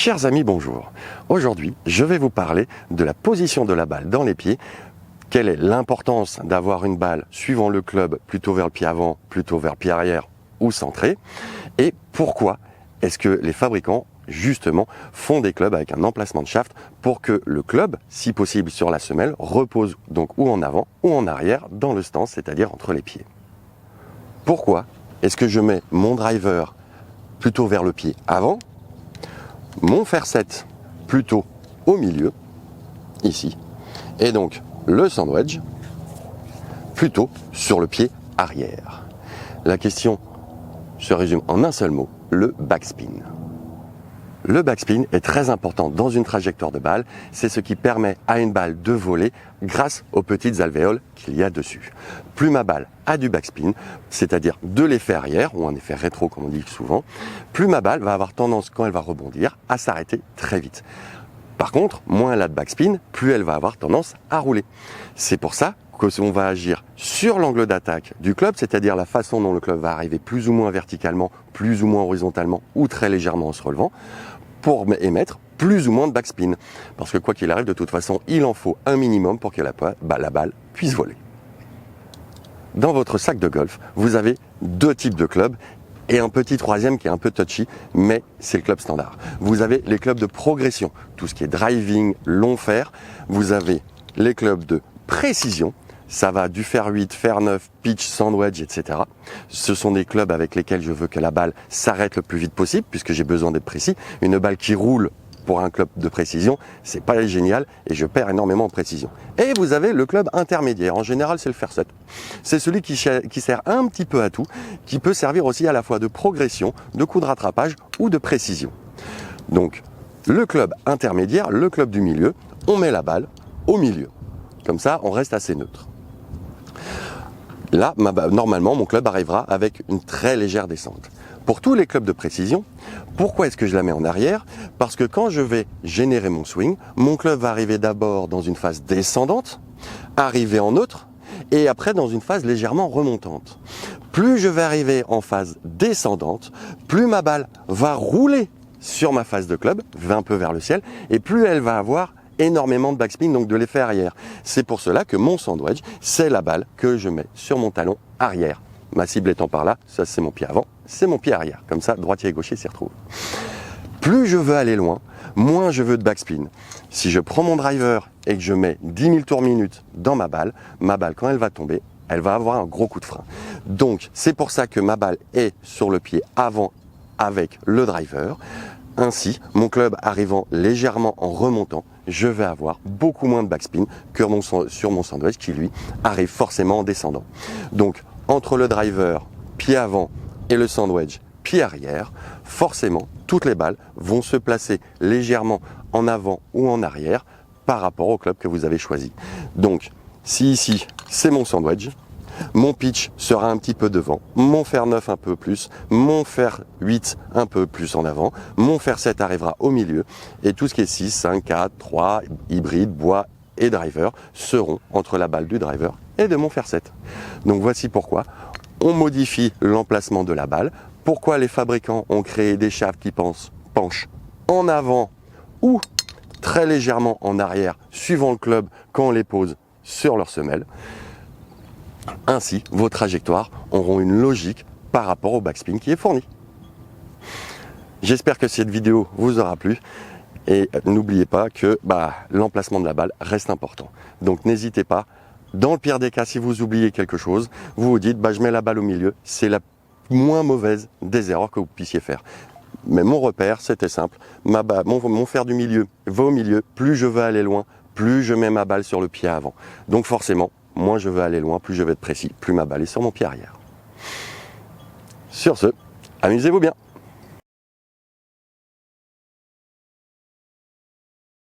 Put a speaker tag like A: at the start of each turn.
A: Chers amis, bonjour. Aujourd'hui, je vais vous parler de la position de la balle dans les pieds. Quelle est l'importance d'avoir une balle suivant le club plutôt vers le pied avant, plutôt vers le pied arrière ou centré? Et pourquoi est-ce que les fabricants, justement, font des clubs avec un emplacement de shaft pour que le club, si possible sur la semelle, repose donc ou en avant ou en arrière dans le stance, c'est-à-dire entre les pieds. Pourquoi est-ce que je mets mon driver plutôt vers le pied avant, mon fer 7 plutôt au milieu, ici, et donc le sandwich plutôt sur le pied arrière? La question se résume en un seul mot, le backspin. Le backspin est très important dans une trajectoire de balle, c'est ce qui permet à une balle de voler grâce aux petites alvéoles qu'il y a dessus. Plus ma balle a du backspin, c'est-à-dire de l'effet arrière, ou un effet rétro comme on dit souvent, plus ma balle va avoir tendance, quand elle va rebondir, à s'arrêter très vite. Par contre, moins elle a de backspin, plus elle va avoir tendance à rouler. C'est pour ça qu'on va agir sur l'angle d'attaque du club, c'est-à-dire la façon dont le club va arriver plus ou moins verticalement, plus ou moins horizontalement ou très légèrement en se relevant, pour émettre plus ou moins de backspin. Parce que quoi qu'il arrive, de toute façon, il en faut un minimum pour que la balle puisse voler. Dans votre sac de golf, vous avez deux types de clubs et un petit troisième qui est un peu touchy, mais c'est le club standard. Vous avez les clubs de progression, tout ce qui est driving, long fer. Vous avez les clubs de précision. Ça va du fer 8, fer 9, pitch, sandwich, etc. Ce sont des clubs avec lesquels je veux que la balle s'arrête le plus vite possible, puisque j'ai besoin d'être précis. Une balle qui roule pour un club de précision, c'est pas génial et je perds énormément en précision. Et vous avez le club intermédiaire. En général, c'est le fer 7. C'est celui qui sert un petit peu à tout, qui peut servir aussi à la fois de progression, de coup de rattrapage ou de précision. Donc, le club intermédiaire, le club du milieu, on met la balle au milieu. Comme ça, on reste assez neutre. Là, normalement, mon club arrivera avec une très légère descente. Pour tous les clubs de précision, pourquoi est-ce que je la mets en arrière? Parce que quand je vais générer mon swing, mon club va arriver d'abord dans une phase descendante, arriver en neutre, et après dans une phase légèrement remontante. Plus je vais arriver en phase descendante, plus ma balle va rouler sur ma phase de club, un peu vers le ciel, et plus elle va avoir énormément de backspin, donc de l'effet arrière. C'est pour cela que mon sandwich, c'est la balle que je mets sur mon talon arrière. Ma cible étant par là, ça c'est mon pied avant, c'est mon pied arrière. Comme ça, droitier et gaucher s'y retrouvent. Plus je veux aller loin, moins je veux de backspin. Si je prends mon driver et que je mets 10 000 tours minute dans ma balle, quand elle va tomber, elle va avoir un gros coup de frein. Donc, c'est pour ça que ma balle est sur le pied avant avec le driver. Ainsi, mon club arrivant légèrement en remontant, je vais avoir beaucoup moins de backspin que sur mon sandwich qui, lui, arrive forcément en descendant. Donc, entre le driver, pied avant, et le sandwich, pied arrière, forcément, toutes les balles vont se placer légèrement en avant ou en arrière par rapport au club que vous avez choisi. Donc, si ici, c'est mon sandwich, mon pitch sera un petit peu devant, mon fer 9 un peu plus, mon fer 8 un peu plus en avant, mon fer 7 arrivera au milieu et tout ce qui est 6, 5, 4, 3, hybride, bois et driver seront entre la balle du driver et de mon fer 7. Donc voici pourquoi on modifie l'emplacement de la balle, pourquoi les fabricants ont créé des shafts qui penchent en avant ou très légèrement en arrière suivant le club quand on les pose sur leur semelle. Ainsi, vos trajectoires auront une logique par rapport au backspin qui est fourni. J'espère que cette vidéo vous aura plu et n'oubliez pas que l'emplacement de la balle reste important. Donc n'hésitez pas, dans le pire des cas, si vous oubliez quelque chose, vous vous dites je mets la balle au milieu, c'est la moins mauvaise des erreurs que vous puissiez faire. Mais mon repère, c'était simple, mon fer du milieu va au milieu, plus je veux aller loin, plus je mets ma balle sur le pied avant. Donc forcément, moins je veux aller loin, plus je vais être précis, plus ma balle est sur mon pied arrière. Sur ce, amusez-vous bien.